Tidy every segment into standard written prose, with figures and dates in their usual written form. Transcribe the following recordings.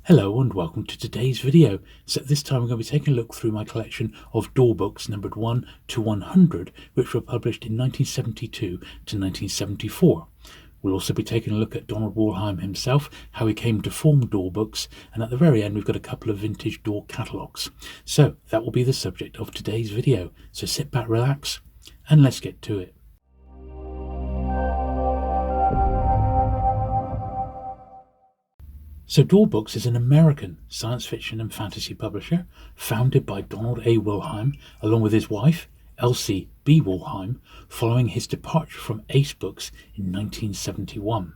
Hello and welcome to today's video. So this time we're going to be taking a look through my collection of Daw Books numbered 1 to 100, which were published in 1972 to 1974. We'll also be taking a look at Donald Wollheim himself, how he came to form Daw Books, and at the very end we've got a couple of vintage Daw catalogues. So that will be the subject of today's video. So sit back, relax, and let's get to it. So Daw Books is an American science fiction and fantasy publisher founded by Donald A. Wollheim along with his wife, Elsie B. Wollheim, following his departure from Ace Books in 1971.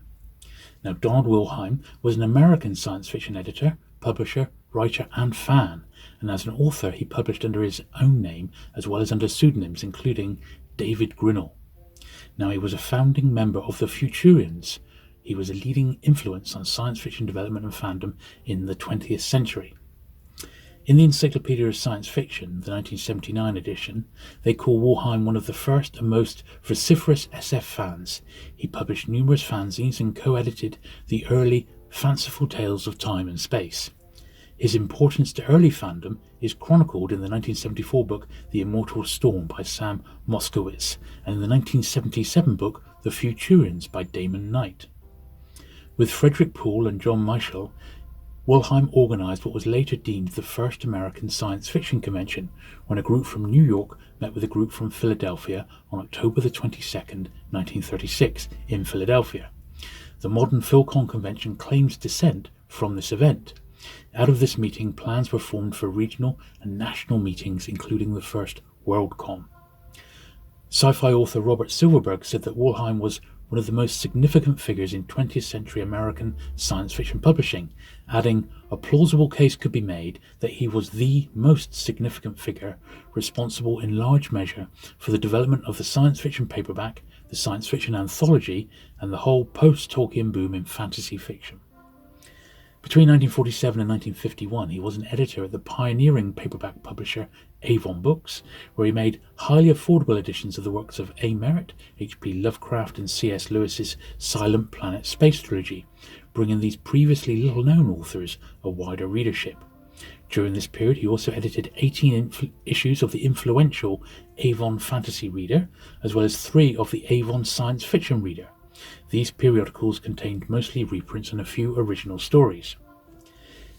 Now, Donald Wollheim was an American science fiction editor, publisher, writer and fan, and as an author he published under his own name as well as under pseudonyms including David Grinnell. Now, he was a founding member of the Futurians. He was a leading influence on science fiction development and fandom in the 20th century. In the Encyclopedia of Science Fiction, the 1979 edition, they call Wollheim one of the first and most vociferous SF fans. He published numerous fanzines and co-edited the early fanciful tales of time and space. His importance to early fandom is chronicled in the 1974 book The Immortal Storm by Sam Moskowitz and in the 1977 book The Futurians by Damon Knight. With Frederick Poole and John Michel, Wollheim organised what was later deemed the first American science fiction convention, when a group from New York met with a group from Philadelphia on October the 22nd, 1936, in Philadelphia. The modern PhilCon convention claims descent from this event. Out of this meeting, plans were formed for regional and national meetings, including the first WorldCon. Sci-fi author Robert Silverberg said that Wollheim was one of the most significant figures in 20th century American science fiction publishing, adding, "A plausible case could be made that he was the most significant figure responsible in large measure for the development of the science fiction paperback, the science fiction anthology, and the whole post-Tolkien boom in fantasy fiction." Between 1947 and 1951, he was an editor at the pioneering paperback publisher Avon Books, where he made highly affordable editions of the works of A. Merritt, H.P. Lovecraft and C.S. Lewis's Silent Planet space trilogy, bringing these previously little-known authors a wider readership. During this period, he also edited 18 issues of the influential Avon Fantasy Reader, as well as 3 of the Avon Science Fiction Reader. These periodicals contained mostly reprints and a few original stories.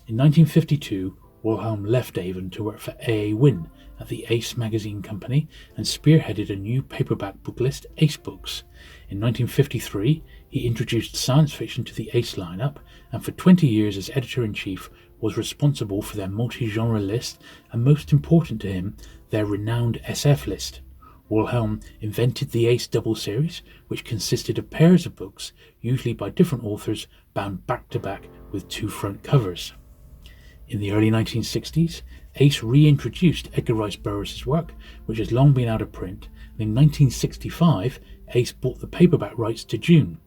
In 1952, Wollheim left Avon to work for A.A. Wynne at the Ace Magazine Company and spearheaded a new paperback book list, Ace Books. In 1953, he introduced science fiction to the Ace lineup, and for 20 years as editor-in-chief was responsible for their multi-genre list and, most important to him, their renowned SF list. Wollheim invented the Ace Double Series, which consisted of pairs of books, usually by different authors, bound back-to-back with 2 front covers. In the early 1960s, Ace reintroduced Edgar Rice Burroughs' work, which has long been out of print, and in 1965, Ace bought the paperback rights to Dune.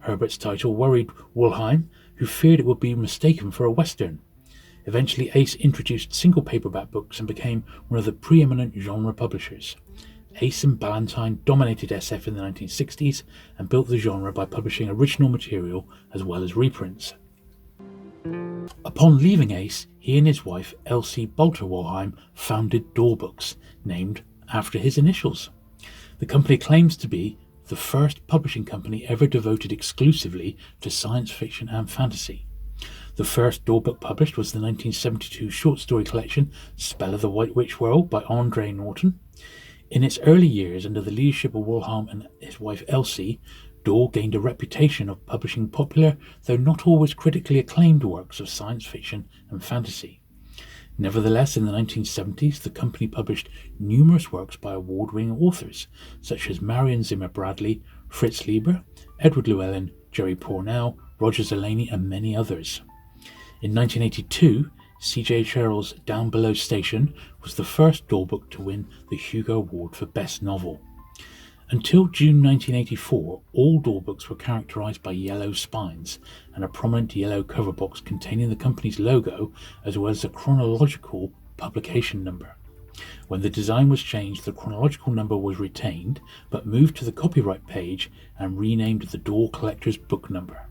Herbert's title worried Wollheim, who feared it would be mistaken for a Western. Eventually, Ace introduced single paperback books and became one of the preeminent genre publishers. Ace and Ballantine dominated SF in the 1960s and built the genre by publishing original material as well as reprints. Upon leaving Ace, he and his wife, Elsie Bolter Wollheim, founded Daw Books, named after his initials. The company claims to be the first publishing company ever devoted exclusively to science fiction and fantasy. The first Daw book published was the 1972 short story collection Spell of the White Witch World by Andre Norton. In its early years, under the leadership of Wollheim and his wife Elsie, Daw gained a reputation of publishing popular, though not always critically acclaimed works of science fiction and fantasy. Nevertheless, in the 1970s, the company published numerous works by award-winning authors, such as Marion Zimmer Bradley, Fritz Leiber, Edward Llewellyn, Jerry Pournelle, Roger Zelazny, and many others. In 1982, C.J. Cheryl's Down Below Station was the first Daw book to win the Hugo Award for Best Novel. Until June 1984, all Daw books were characterized by yellow spines and a prominent yellow cover box containing the company's logo as well as a chronological publication number. When the design was changed, the chronological number was retained but moved to the copyright page and renamed the Daw Collector's Book Number.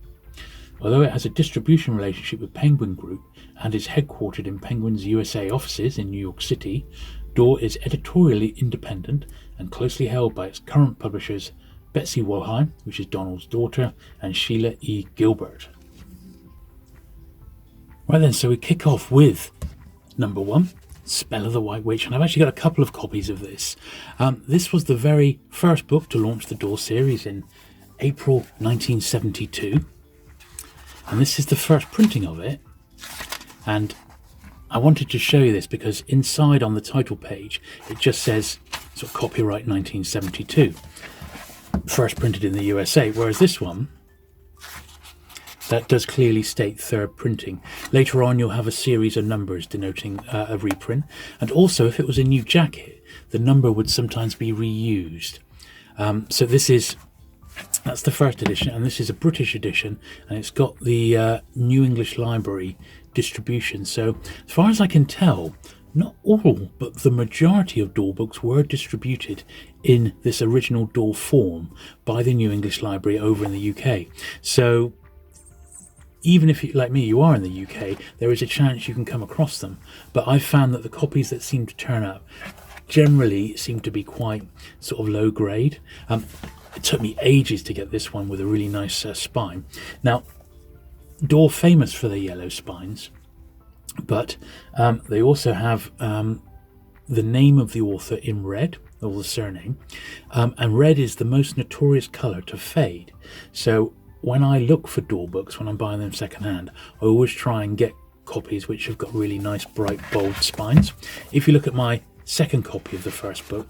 Although it has a distribution relationship with Penguin Group and is headquartered in Penguin's USA offices in New York City, Daw is editorially independent and closely held by its current publishers Betsy Wollheim, which is Donald's daughter, and Sheila E. Gilbert. Right then, so we kick off with number 1, Spell of the White Witch, and I've actually got a couple of copies of this. This was the very first book to launch the Daw series in April 1972, and this is the first printing of it. And I wanted to show you this because inside on the title page it just says sort of copyright 1972, first printed in the USA, whereas this one, that does clearly state third printing. Later on you'll have a series of numbers denoting a reprint, and also if it was a new jacket the number would sometimes be reused. So that's the first edition, and this is a British edition, and it's got the New English Library distribution. So as far as I can tell, not all but the majority of Daw books were distributed in this original Daw form by the New English Library over in the UK. So even if you, like me, you are in the UK, there is a chance you can come across them, but I've found that the copies that seem to turn up generally seem to be quite sort of low grade. It took me ages to get this one with a really nice spine. Now, Daw famous for their yellow spines, but they also have the name of the author in red, or the surname, and red is the most notorious colour to fade. So when I look for Daw books, when I'm buying them secondhand, I always try and get copies which have got really nice bright bold spines. If you look at my second copy of the first book,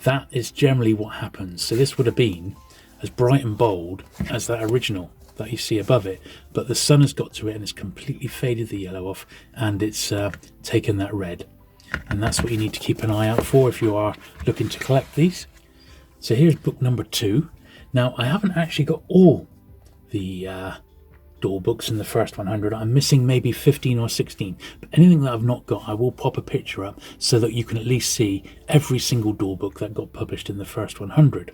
that is generally what happens. So this would have been as bright and bold as that original that you see above it, but the sun has got to it and it's completely faded the yellow off, and it's taken that red, and that's what you need to keep an eye out for if you are looking to collect these. So here's book number 2. Now I haven't actually got all the Daw books in the first 100. I'm missing maybe 15 or 16, but anything that I've not got I will pop a picture up so that you can at least see every single Daw book that got published in the first 100.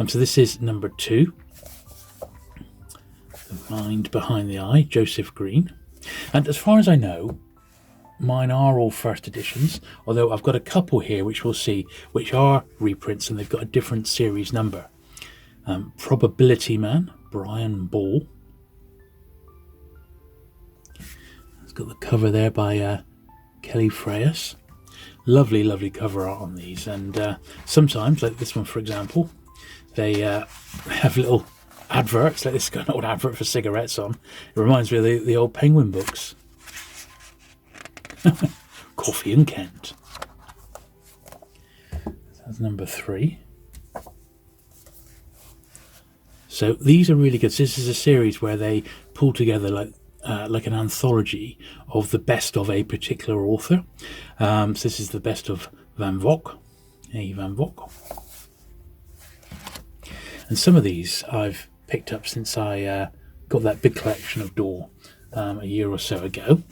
So this is number 2, The Mind Behind the Eye, Joseph Green. And as far as I know, mine are all first editions, although I've got a couple here which we'll see which are reprints and they've got a different series number. Probability Man, Brian Ball. It's got the cover there by Kelly Freyas. Lovely, lovely cover art on these, and sometimes, like this one for example, they have little adverts, like this got an old advert for cigarettes on. It reminds me of the old Penguin books. Coffee and Kent. That's number 3. So these are really good. So this is a series where they pull together like an anthology of the best of a particular author. So this is the best of Van Vogt, A. Van Vogt. And some of these I've picked up since I got that big collection of Daw a year or so ago.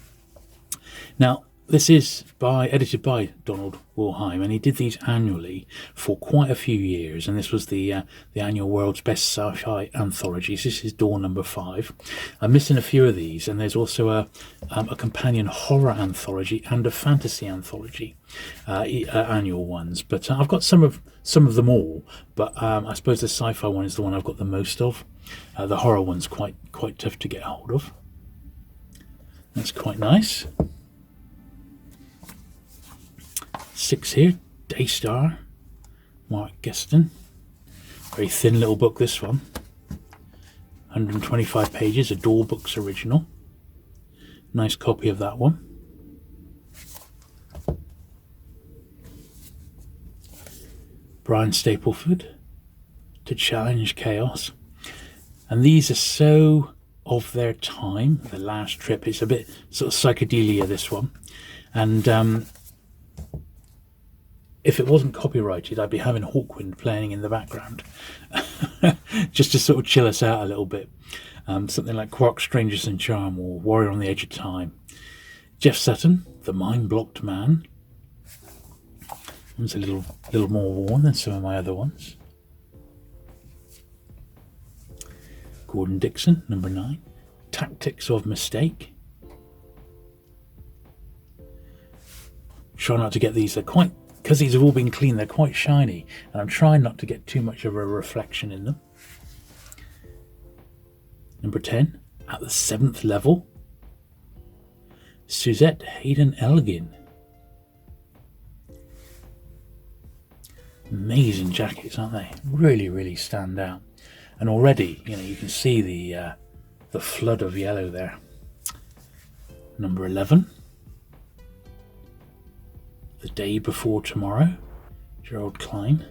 Now, this is edited by Donald Wollheim, and he did these annually for quite a few years, and this was the annual World's Best Sci-Fi Anthology. So this is Daw number 5. I'm missing a few of these, and there's also a companion horror anthology and a fantasy anthology, annual ones. But I've got some of them all, but I suppose the sci-fi one is the one I've got the most of. The horror one's quite tough to get hold of. That's quite nice. 6 here, Daystar, Mark Geston. Very thin little book, this one. 125 pages, a Daw Books original. Nice copy of that one. Brian Stapleford, To Challenge Chaos. And these are so of their time, The Last Trip. It's a bit sort of psychedelia, this one. And if it wasn't copyrighted, I'd be having Hawkwind playing in the background just to sort of chill us out a little bit. Something like Quark, Strangers and Charm, or Warrior on the Edge of Time. Jeff Sutton, The Mind-Blocked Man. One's a little more worn than some of my other ones. Gordon Dixon, number 9. Tactics of Mistake. Try not to get these, they're quite, because these have all been clean, they're quite shiny, and I'm trying not to get too much of a reflection in them. Number 10, At the 7th Level. Suzette Hayden Elgin. Amazing jackets, aren't they? Really, really stand out. And already, you can see the flood of yellow there. Number 11, The Day Before Tomorrow, Gerald Klein.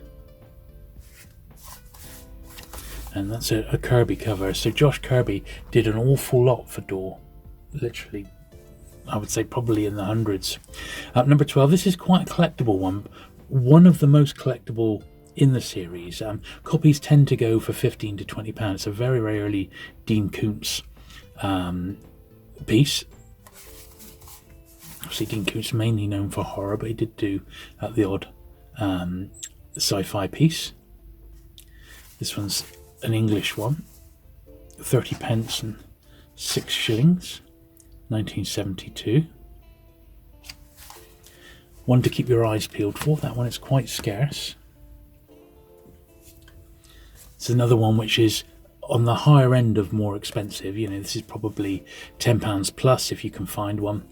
And that's a Kirby cover. So Josh Kirby did an awful lot for Daw. Literally, I would say probably in the hundreds. Number 12, this is quite a collectible one. One of the most collectible in the series. Copies tend to go for £15 to £20. It's a very, very early Dean Koontz piece. Obviously, Dean Koontz mainly known for horror, but he did do the odd sci-fi piece. This one's an English one, 30 pence and 6 shillings, 1972. One to keep your eyes peeled for. That one is quite scarce. It's another one which is on the higher end of more expensive. This is probably £10 plus if you can find one.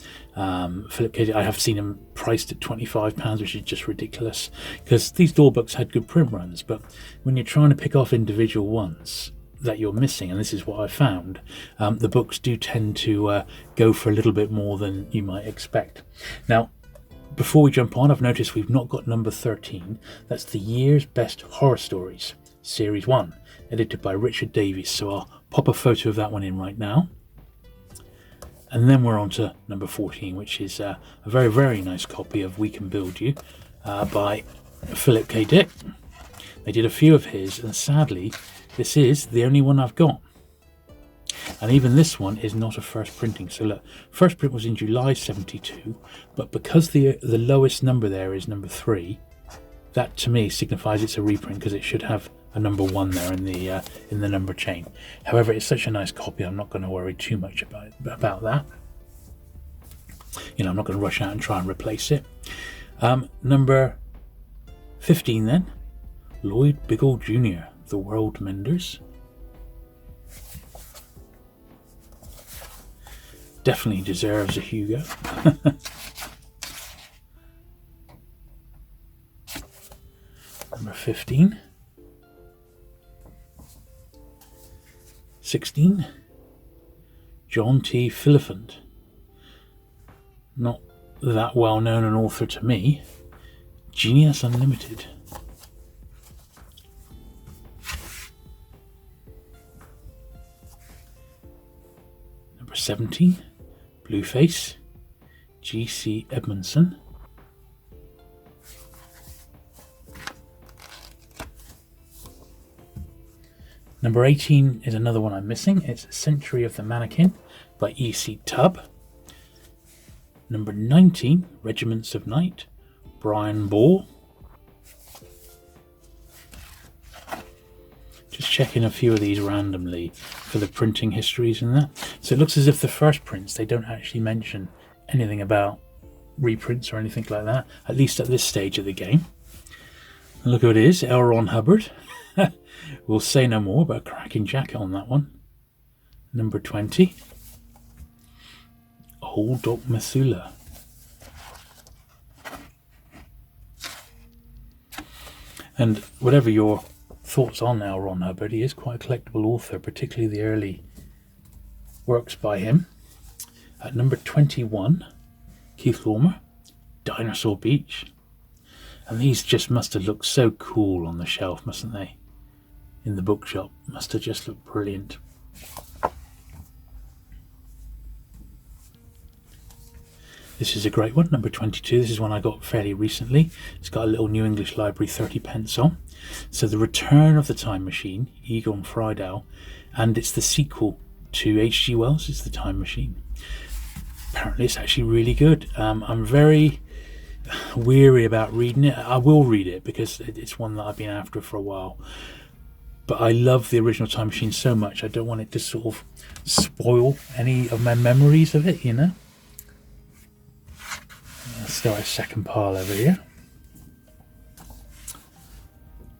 Philip K. I have seen them priced at £25, which is just ridiculous, because these Daw books had good print runs, but when you're trying to pick off individual ones that you're missing, and this is what I found, the books do tend to go for a little bit more than you might expect. Now, before we jump on, I've noticed we've not got number 13. That's the year's best horror stories, series 1, edited by Richard Davies. So I'll pop a photo of that one in right now. And then we're on to number 14, which is a very, very nice copy of We Can Build You by Philip K. Dick. They did a few of his, and sadly, this is the only one I've got. And even this one is not a first printing. So look, first print was in July 72, but because the lowest number there is number 3, that to me signifies it's a reprint, because it should have a number 1 there in the number chain. However, it's such a nice copy, I'm not going to worry too much about that. I'm not going to rush out and try and replace it. Number 15 then, Lloyd Biggle Jr., The World Menders. Definitely deserves a Hugo. Number 15. 16. John T. Philippant. Not that well known an author to me. Genius Unlimited. Number 17. Blueface, G.C. Edmondson. Number 18 is another one I'm missing. It's Century of the Mannequin by E.C. Tubb. Number 19, Regiments of Night, Brian Ball. Just checking a few of these randomly for the printing histories and that. So it looks as if the first prints, they don't actually mention anything about reprints or anything like that, at least at this stage of the game. And look who it is, L. Ron Hubbard. We'll say no more, but a cracking jacket on that one. Number 20, Old Doc Mesula. And whatever your thoughts on L. Ron Hubbard, he is quite a collectible author, particularly the early works by him. At number 21, Keith Laumer, Dinosaur Beach. And these just must have looked so cool on the shelf, mustn't they? In the bookshop, must have just looked brilliant. This is a great one, number 22. This is one I got fairly recently. It's got a little New English Library 30 pence on. So The Return of the Time Machine, Egon Friedel, and it's the sequel to H.G. Wells' The Time Machine. Apparently it's actually really good. I'm very weary about reading it. I will read it because it's one that I've been after for a while. but I love the original Time Machine so much, I don't want it to sort of spoil any of my memories of it, you know. Let's start a second pile over here.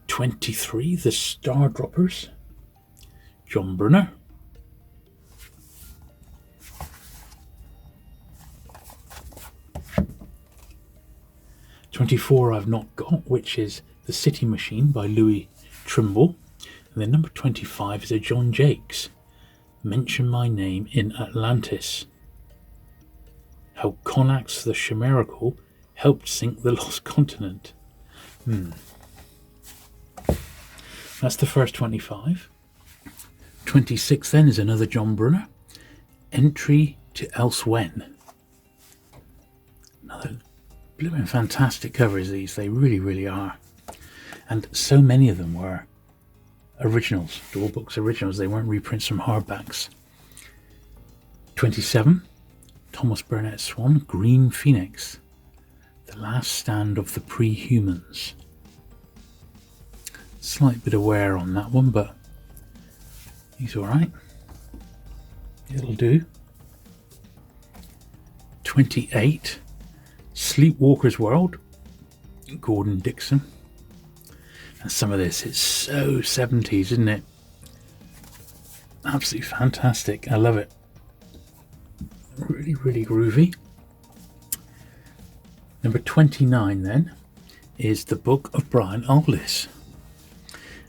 23, The Star Droppers, John Brunner. 24 I've not got, which is The City Machine by Louis Trimble. And then number 25 is a John Jakes, Mention My Name in Atlantis. How Connax the Chimerical helped sink the lost continent. That's the first 25. 26 then is another John Brunner, Entry to Elswen. Another blooming fantastic covers, these. They really, really are. And so many of them were originals, Daw Books originals. They weren't reprints from hardbacks. 27, Thomas Burnett Swan, Green Phoenix, The Last Stand of the Pre-Humans. Slight bit of wear on that one, but he's alright. It'll do. 28, Sleepwalker's World, Gordon Dixon. And some of this, it's so 70s, isn't it? Absolutely fantastic. I love it. Really, really groovy. Number 29 then is The Book of Brian Aldiss.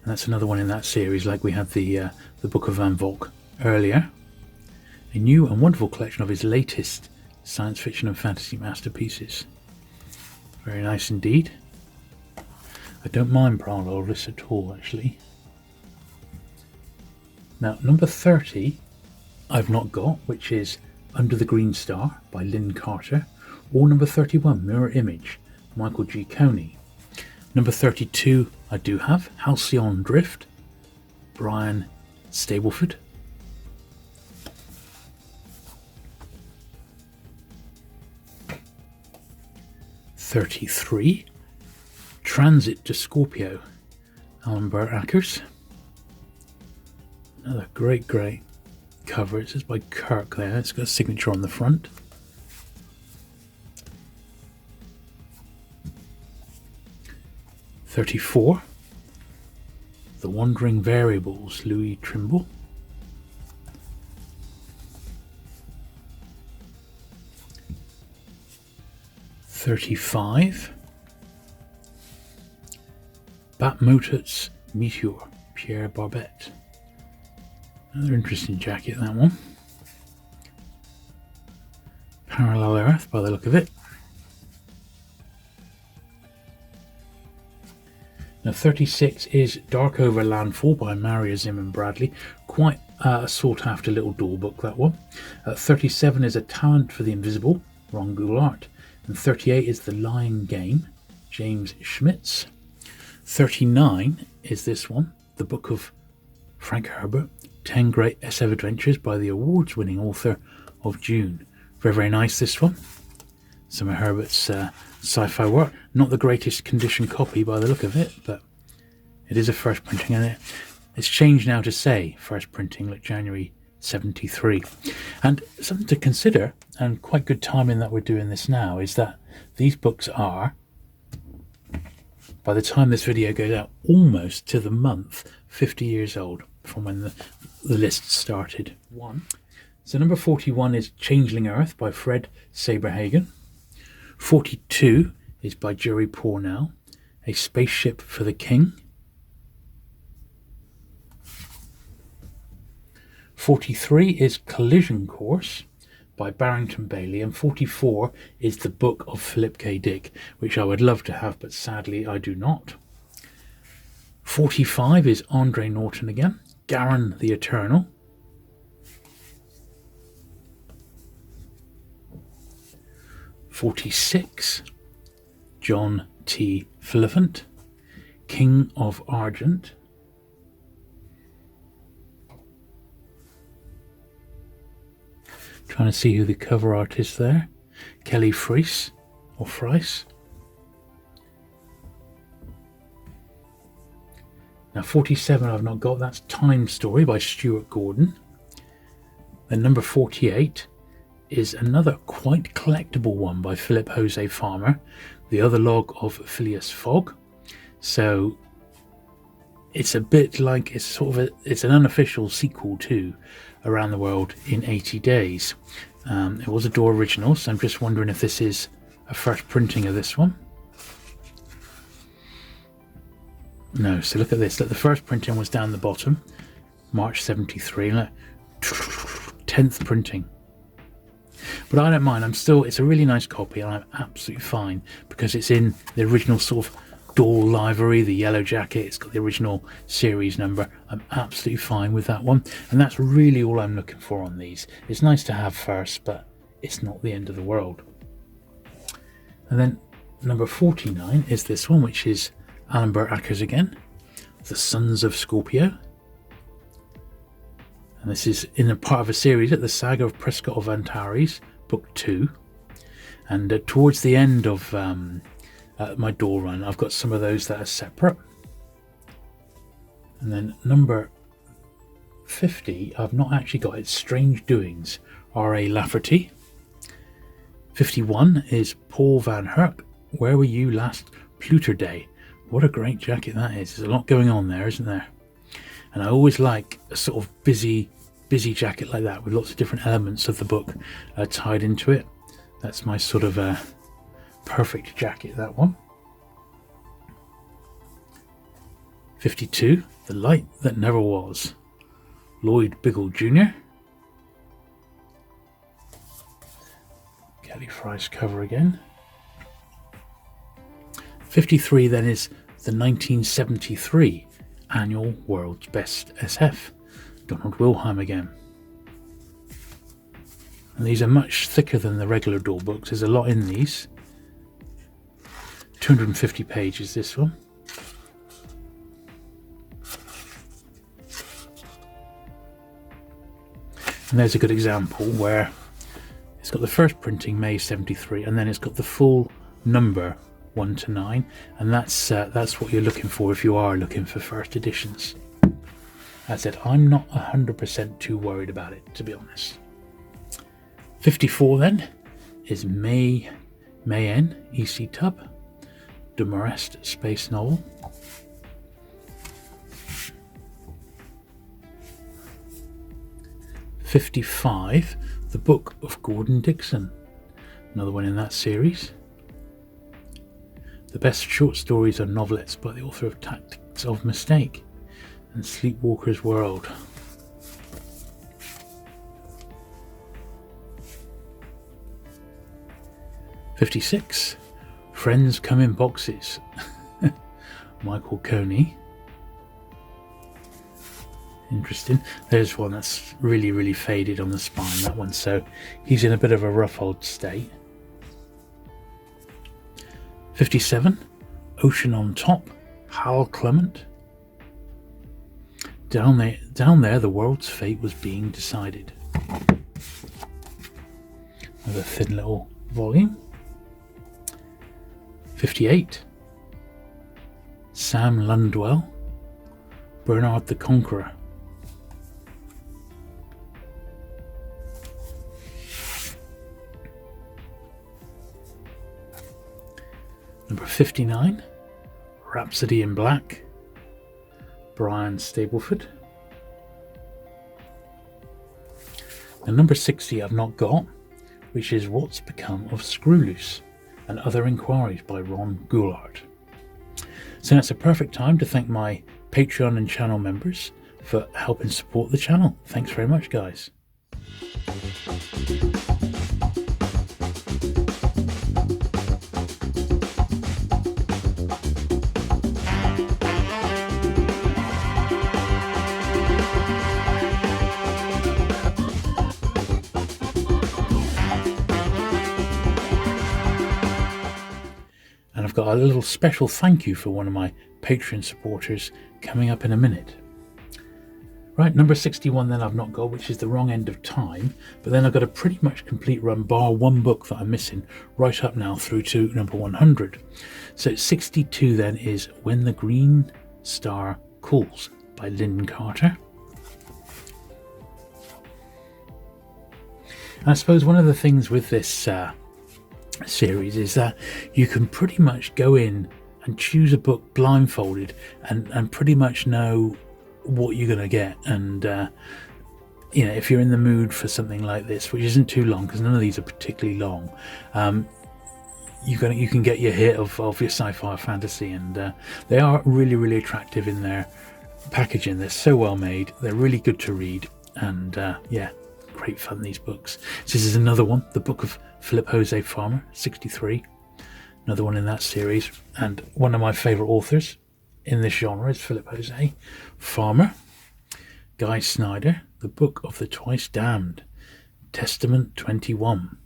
And that's another one in that series, like we had the Book of Van Volk earlier. A new and wonderful collection of his latest science fiction and fantasy masterpieces. Very nice indeed. I don't mind Brian Aldiss at all, actually. Now, number 30 I've not got, which is Under the Green Star by Lynn Carter, or number 31, Mirror Image, Michael G. Coney. Number 32 I do have, Halcyon Drift, Brian Stableford. '33, Transit to Scorpio, Alan Burt Ackers. Another great cover. It says by Kirk there. It's got a signature on the front. '34, The Wandering Variables, Louis Trimble. '35, Bat Motet's Meteor, Pierre Barbet. Another interesting jacket, that one. Parallel Earth, by the look of it. Now 36 is Dark Over Landfall by Maria Zimmerman Bradley. Quite a sought after little Daw book, that one. 37 is A Talent for the Invisible, Ron Goulart. And 38 is The Lying Game, James Schmitz. 39 is this one, The Book of Frank Herbert, 10 Great SF Adventures by the awards-winning author of June. Very, very nice, this one. Some of Herbert's sci-fi work. Not the greatest condition copy by the look of it, but it is a first printing, and it's changed now to say first printing, like January 73. And something to consider, and quite good timing that we're doing this now, is that these books are, by the time this video goes out, almost to the month 50 years old from when the list started. So number 41 is Changeling Earth by Fred Saberhagen. 42 is by Jerry Pournelle, A Spaceship for the King. 43 is Collision Course by Barrington Bailey, and 44 is The Book of Philip K. Dick, which I would love to have, but sadly I do not. 45 is Andre Norton again, Garin the Eternal. 46, John T. Philippant, King of Argent. Trying to see who the cover art is there. Kelly Freese, or Frice. Now 47 I've not got. That's Time Story by Stuart Gordon. Then number 48 is another quite collectible one by Philip Jose Farmer, The Other Log of Phileas Fogg. So it's a bit like it's an unofficial sequel to Around the World in 80 Days. It was a Daw original, so I'm just wondering if this is a first printing of this one. No, so look at this. Look, the first printing was down the bottom, March 73. Look, 10th printing. But I don't mind. It's a really nice copy, and I'm absolutely fine because it's in the original sort of Daw livery, the yellow jacket. It's got the original series number. I'm absolutely fine with that one, and that's really all I'm looking for on these. It's nice to have first, but it's not the end of the world. And then number 49 is this one, which is Alan Burt Ackers again, The Sons of Scorpio. And this is in a part of a series at the Saga of Prescott of Antares, book 2. And towards the end of my Daw run, I've got some of those that are separate. And then number 50, I've not actually got. It's Strange Doings, R.A. Lafferty. 51 is Paul Van Herk, Where Were You Last Pluter Day? What a great jacket that is. There's a lot going on there, isn't there? And I always like a sort of busy jacket like that with lots of different elements of the book tied into it. That's my sort of perfect jacket, that one. 52, The Light That Never Was, Lloyd Biggle Jr. Kelly Fry's cover again. 53 then is the 1973 annual World's Best SF, Donald Wollheim again. And these are much thicker than the regular Daw books. There's a lot in these. 250 pages this one. And there's a good example where it's got the first printing May 73, and then it's got the full number 1 to 9, and that's what you're looking for if you are looking for first editions. As I said, I'm not 100% too worried about it, to be honest. 54 then is May N. E.C. Tubb, De Marest space novel. '55, The Book of Gordon Dixon, another one in that series. The Best Short Stories are Novelettes by the author of Tactics of Mistake and Sleepwalker's World. '56, Friends Come in Boxes, Michael Coney. Interesting. There's one that's really, really faded on the spine, that one, so he's in a bit of a rough old state. 57, Ocean on Top, Hal Clement. Down there, the world's fate was being decided. Another thin little volume. 58, Sam Lundwell, Bernard the Conqueror. Number 59, Rhapsody in Black, Brian Stableford. And number 60 I've not got, which is What's Become of Screwloose and Other Inquiries by Ron Goulart. So that's a perfect time to thank my Patreon and channel members for helping support the channel. Thanks very much, guys. And I've got a little special thank you for one of my Patreon supporters coming up in a minute. Right, number 61 then I've not got, which is The Wrong End of Time, but then I've got a pretty much complete run, bar one book that I'm missing, right up now through to number 100. So 62 then is When the Green Star Calls by Lynn Carter. And I suppose one of the things with this series is that you can pretty much go in and choose a book blindfolded and pretty much know what you're going to get. And if you're in the mood for something like this, which isn't too long because none of these are particularly long, you can get your hit of your sci-fi fantasy, and they are really, really attractive in their packaging. They're so well made, they're really good to read, and great fun, these books. So this is another one, The Book of Philip Jose Farmer, 63, another one in that series, and one of my favourite authors in this genre is Philip Jose Farmer. Guy Snyder, The Book of the Twice Damned, Testament 21.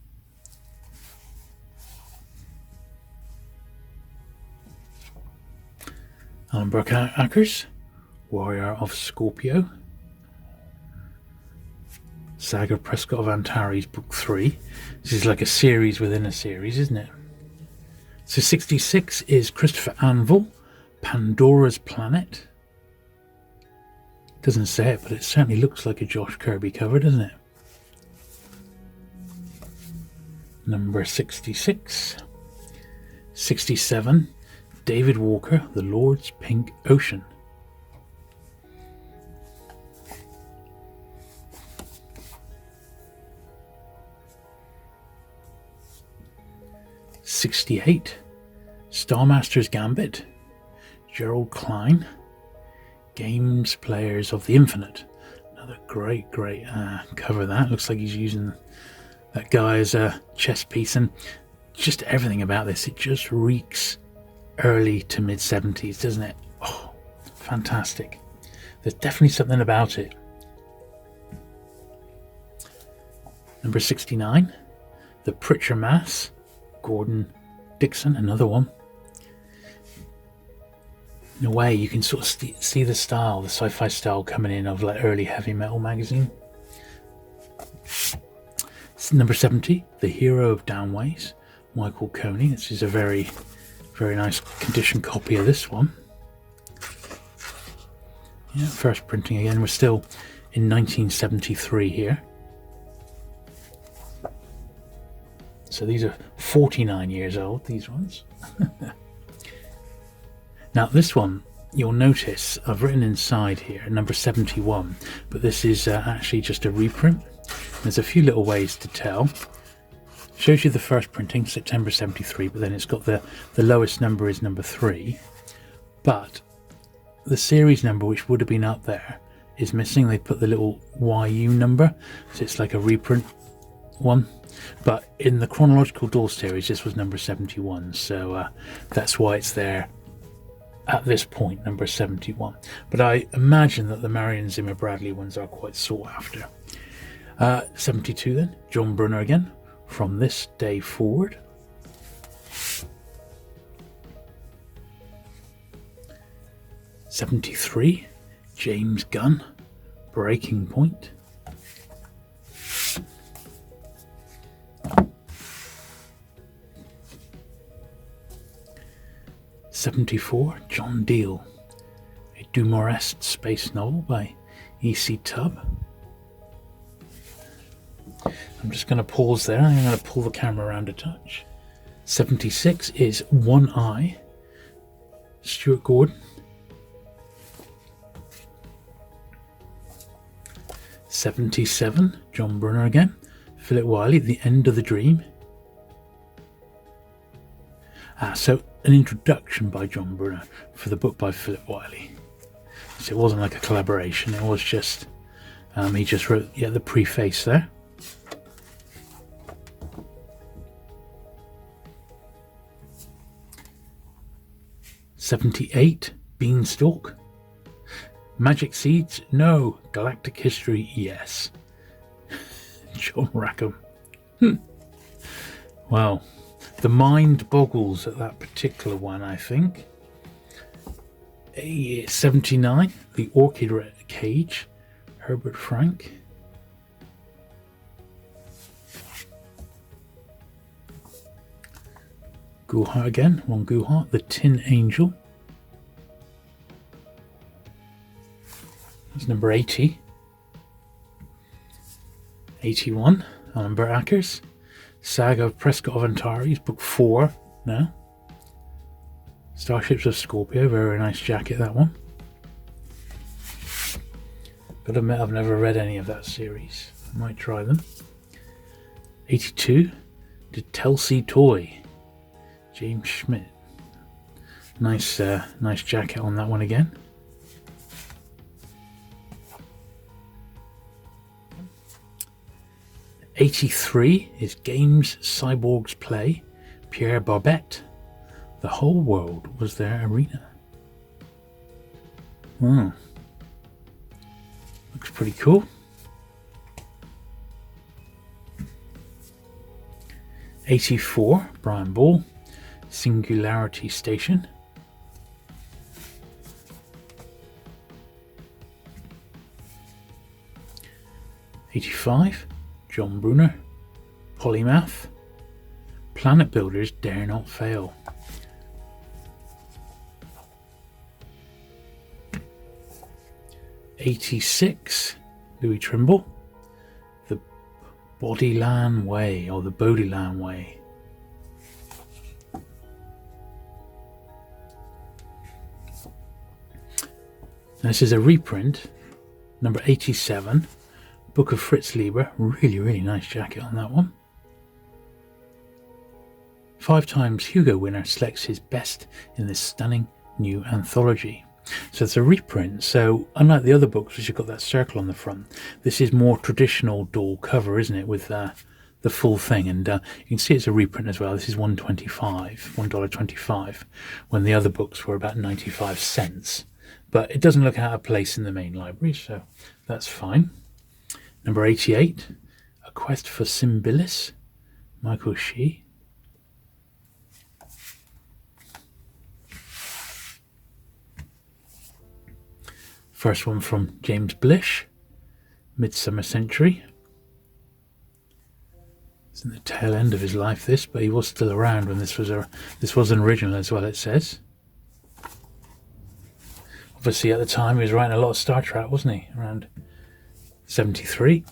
Alan Burke-Akers, Warrior of Scorpio. Saga Prescott of Antares, Book 3. This is like a series within a series, isn't it? So 66 is Christopher Anvil, Pandora's Planet. Doesn't say it, but it certainly looks like a Josh Kirby cover, doesn't it? Number 66. 67, David Walker, The Lord's Pink Ocean. '68, Star Master's Gambit, Gerald Klein, Games Players of the Infinite. Another great cover. That looks like he's using that guy as a chess piece, and just everything about this, it just reeks early to mid 70s, doesn't it? Oh, fantastic. There's definitely something about it. Number 69, The Pritchard Mass, Gordon Dixon, another one. In a way, you can sort of see the style, the sci-fi style coming in of like early heavy metal magazine. Number 70, The Hero of Downways, Michael Coney. This is a very, very nice condition copy of this one. Yeah, first printing again. We're still in 1973 here. So these are 49 years old, these ones. Now this one, you'll notice I've written inside here, number 71, but this is actually just a reprint. There's a few little ways to tell. Shows you the first printing, September 73, but then it's got the lowest number is number 3. But the series number, which would have been up there, is missing. They put the little YU number, so it's like a reprint one. But in the chronological Daw series, this was number 71, so that's why it's there at this point, number 71. But I imagine that the Marion Zimmer Bradley ones are quite sought after. 72 then, John Brunner again, From This Day Forward. '73, James Gunn, Breaking Point. '74, John Deel, a Dumoresque space novel by E.C. Tubb. I'm just going to pause there. I'm going to pull the camera around a touch. 76 is One Eye, Stuart Gordon. 77, John Brunner again, Philip Wiley, The End of the Dream. So an introduction by John Brunner for the book by Philip Wiley. So it wasn't like a collaboration, it was just, he just wrote the preface there. '78, Beanstalk. Magic Seeds? No. Galactic History? Yes. John Rackham. Wow. The mind boggles at that particular one, I think. 79, The Orchid Cage, Herbert Frank. Guhart again, Ron Guhart, The Tin Angel. It's number 80. 81, Alan Burt Ackers. Saga of Prescott of Antares, book 4 now. Starships of Scorpio, very nice jacket, that one. Gotta admit, I've never read any of that series. I might try them. 82, The Telsey Toy, James Schmidt. Nice jacket on that one again. 83 is Games Cyborgs Play, Pierre Barbet. The Whole World Was Their Arena. Looks pretty cool. 84, Brian Ball, Singularity Station. 85, John Brunner, Polymath, Planet Builders Dare Not Fail. 86, Louis Trimble, The Bodyland Way, or The Bodyland Way. This is a reprint, number 87, Book of Fritz Lieber. Really nice jacket on that one. 5 times Hugo winner selects his best in this stunning new anthology. So it's a reprint. So unlike the other books, which have got that circle on the front, this is more traditional Daw cover, isn't it, with the full thing. And you can see it's a reprint as well. This is $1.25, when the other books were about 95 cents. But it doesn't look out of place in the main library, so that's fine. Number 88, A Quest for Sybilis, Michael Shee. First one from James Blish, Midsummer Century. It's in the tail end of his life, this, but he was still around when this was an original as well, it says. Obviously, at the time, he was writing a lot of Star Trek, wasn't he? Around 73.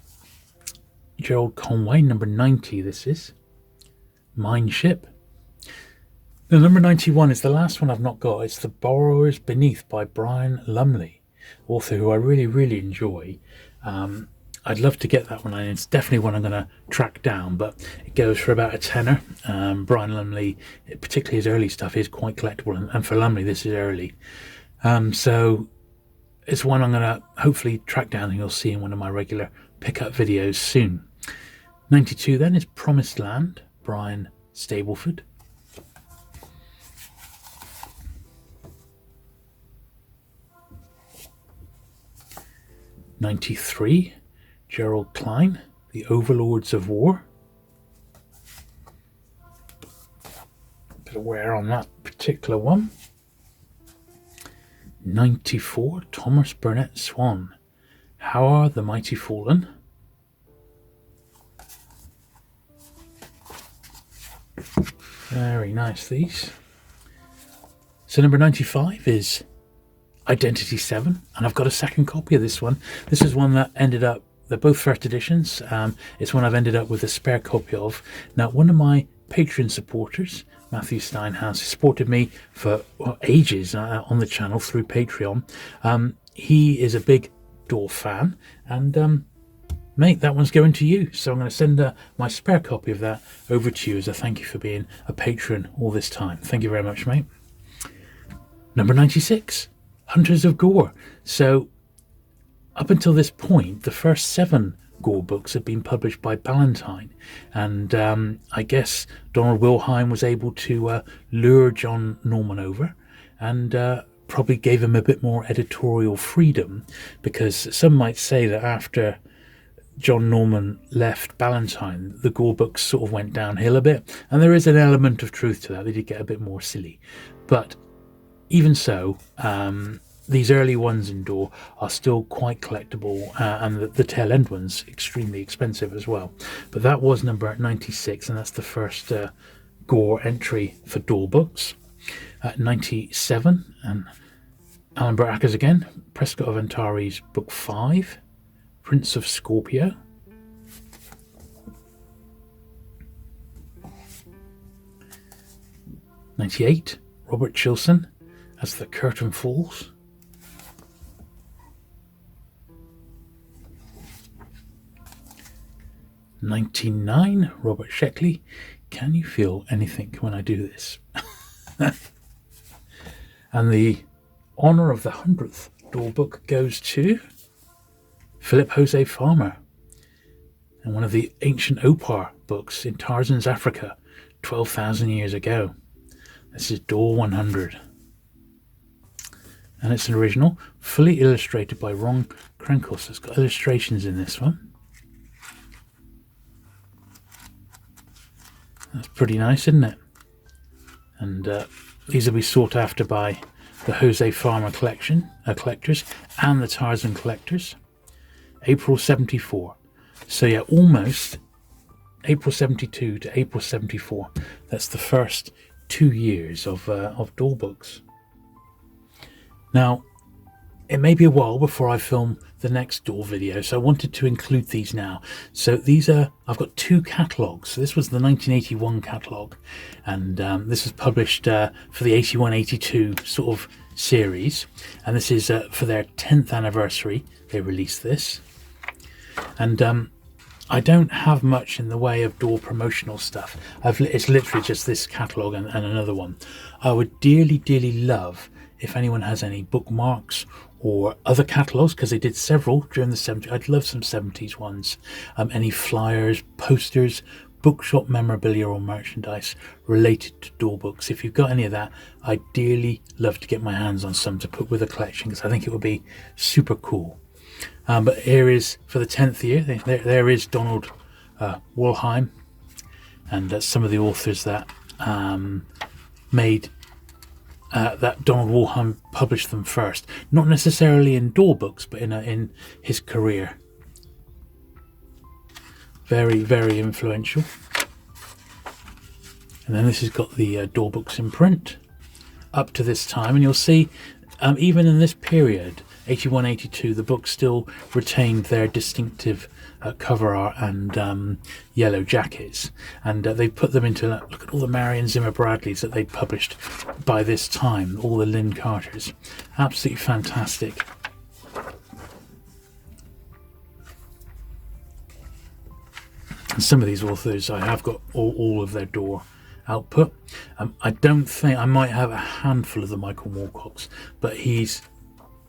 Gerald Conway, number 90, this is. Mine Ship. The number 91 is the last one I've not got. It's The Borrowers Beneath by Brian Lumley, author who I really enjoy. I'd love to get that one, and it's definitely one I'm going to track down, but it goes for about a tenner. Brian Lumley, particularly his early stuff, is quite collectible, and for Lumley, this is early. So it's one I'm going to hopefully track down, and you'll see in one of my regular pickup videos soon. 92 then is Promised Land, Brian Stableford. 93, Gerald Klein, The Overlords of War. Bit of wear on that particular one. 94, Thomas Burnett Swan, How Are the Mighty Fallen? Very nice, these. So number 95 is Identity 7, and I've got a second copy of this one. This is one that ended up, they're both first editions. It's one I've ended up with a spare copy of. Now, one of my Patreon supporters, Matthew Steinhaus, supported me for ages on the channel through Patreon. He is a big Daw fan, and mate, that one's going to you. So I'm going to send my spare copy of that over to you as a thank you for being a patron all this time. Thank you very much, mate. Number 96, Hunters of Gore. So up until this point, the first 7 Gore books had been published by Ballantine, and I guess Donald Wollheim was able to lure John Norman over, and probably gave him a bit more editorial freedom, because some might say that after John Norman left Ballantine, the Gore books sort of went downhill a bit, and there is an element of truth to that. They did get a bit more silly, but even so, these early ones in Daw are still quite collectible, and the tail end ones extremely expensive as well. But that was number 96, and that's the first Gore entry for Daw Books. 97, and Alan Burt Ackers again. Prescott of Antari's Book 5. Prince of Scorpio. '98. Robert Chilson As the Curtain Falls. '99. Robert Sheckley, Can You Feel Anything When I Do This? And the honour of the 100th Daw book goes to Philip Jose Farmer, and one of the ancient Opar books in Tarzan's Africa 12,000 years ago. This is Daw 100. And it's an original, fully illustrated by Ron Krenkos. It's got illustrations in this one. That's pretty nice, isn't it? And these will be sought after by the Jose Farmer collectors and the Tarzan collectors. April 74. So yeah, almost April 72 to April 74. That's the first 2 years of Daw Books. Now, it may be a while before I film the next Daw video, so I wanted to include these now. So these are, I've got 2 catalogues. So this was the 1981 catalogue, and this was published for the 81-82 sort of series, and this is for their 10th anniversary. They released this, and I don't have much in the way of Daw promotional stuff. It's literally just this catalogue and another one. I would dearly, dearly love if anyone has any bookmarks or other catalogues, because they did several during the 70s. I'd love some 70s ones. Any flyers, posters, bookshop memorabilia or merchandise related to Daw Books. If you've got any of that, I'd dearly love to get my hands on some to put with a collection, because I think it would be super cool. But here is, for the 10th year, there is Donald Wollheim, and some of the authors that made that Donald Wollheim published them first. Not necessarily in Daw Books, but in his career. Very, very influential. And then this has got the Daw Books in print up to this time, and you'll see even in this period, 81-82, the books still retained their distinctive cover art and yellow jackets, and they put them into, look at all the Marion Zimmer Bradleys that they published by this time, all the Lynn Carters. Absolutely fantastic. And some of these authors, I have got all of their Daw output. I don't think, I might have a handful of the Michael Moorcocks, but he's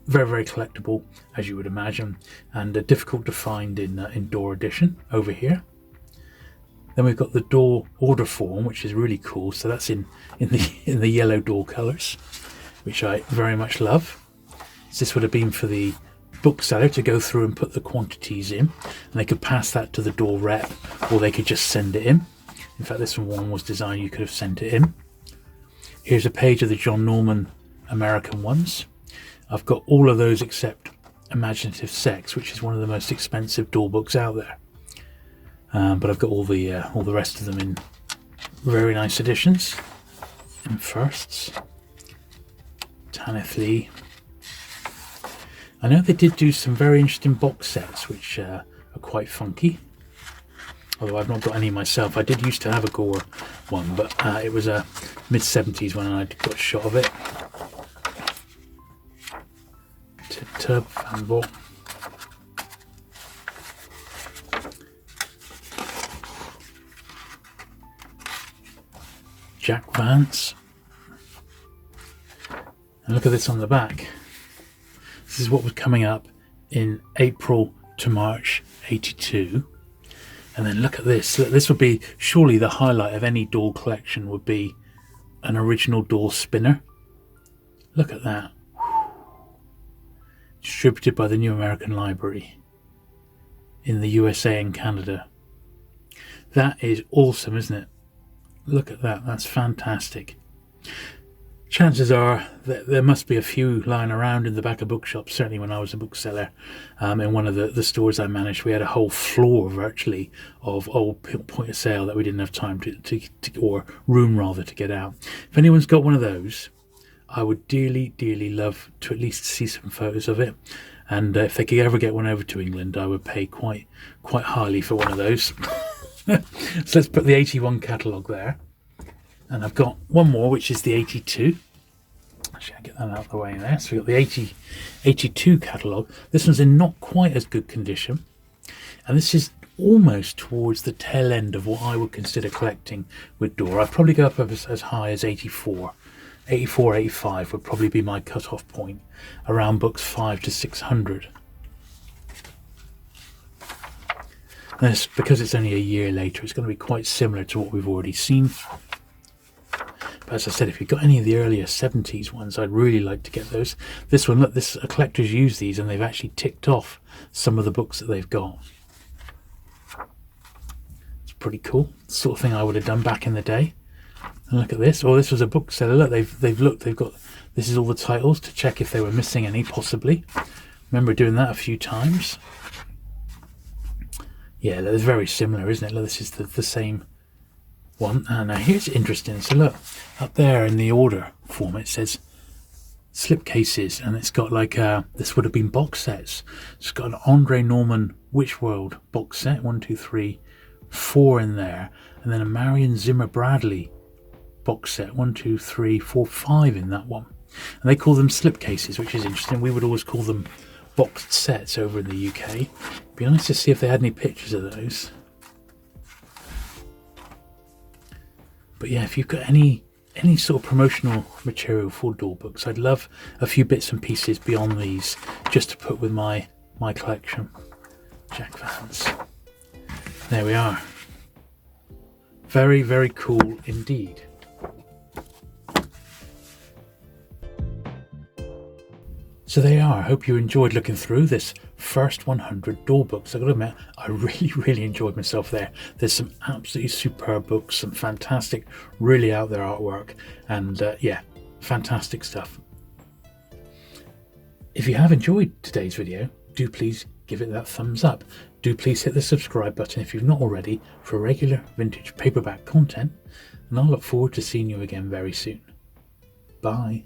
very, very collectible, as you would imagine, and difficult to find in Daw edition over here. Then we've got the Daw order form, which is really cool. So that's in the yellow Daw colours, which I very much love. So this would have been for the bookseller to go through and put the quantities in, and they could pass that to the Daw rep, or they could just send it in. In fact, this one was designed, you could have sent it in. Here's a page of the John Norman American ones. I've got all of those except Imaginative Sex, which is one of the most expensive Daw books out there. But I've got all the rest of them in very nice editions, in firsts. Tanith Lee. I know they did do some very interesting box sets, which are quite funky. Although I've not got any myself. I did used to have a Gore one, but it was a mid-70s when I got a shot of it. Tub and ball. Jack Vance. And look at this on the back. This is what was coming up in April to March 82. And then look at this. This would be surely the highlight of any Daw collection, would be an original Daw spinner. Look at that. Distributed by the New American Library in the USA and Canada. That is awesome, isn't it? Look at that. That's fantastic. Chances are that there must be a few lying around in the back of bookshops. Certainly when I was a bookseller, in one of the stores I managed, we had a whole floor virtually of old point of sale that we didn't have time to or room rather, to get out. If anyone's got one of those, I would dearly, dearly love to at least see some photos of it. And if they could ever get one over to England, I would pay quite highly for one of those. So let's put the 81 catalogue there. And I've got one more, which is the 82. Actually, I'll get that out of the way there. So we've got the 82 catalogue. This one's in not quite as good condition. And this is almost towards the tail end of what I would consider collecting with Daw. I'd probably go up as high as 84. 84, 85 would probably be my cut-off point, around books 5 to 600. And it's, because it's only a year later, it's going to be quite similar to what we've already seen. But as I said, if you've got any of the earlier 70s ones, I'd really like to get those. This one, look, collectors use these and they've actually ticked off some of the books that they've got. It's pretty cool. The sort of thing I would have done back in the day. And look at this. Oh, this was a bookseller. Look, they've looked. They've got. This is all the titles to check if they were missing any, possibly. Remember doing that a few times. Yeah, it's very similar, isn't it? Look, this is the same one. And now here's interesting. So look, up there in the order form, it says slipcases, and it's got like this would have been box sets. It's got an Andre Norman Witch World box set, 1, 2, 3, 4 in there, and then a Marion Zimmer Bradley box set, 1, 2, 3, 4, 5 in that one. And they call them slipcases, which is interesting. We would always call them boxed sets over in the UK. It'd be nice to see if they had any pictures of those. But yeah, if you've got any sort of promotional material for Daw Books, I'd love a few bits and pieces beyond these just to put with my collection. Jack Vance. There we are. Very, very cool indeed. So there you are. I hope you enjoyed looking through this first 100 Daw Books. I've got to admit, I really, really enjoyed myself there. There's some absolutely superb books, some fantastic, really out there artwork, and yeah, fantastic stuff. If you have enjoyed today's video, do please give it that thumbs up. Do please hit the subscribe button if you've not already for regular vintage paperback content, and I'll look forward to seeing you again very soon. Bye.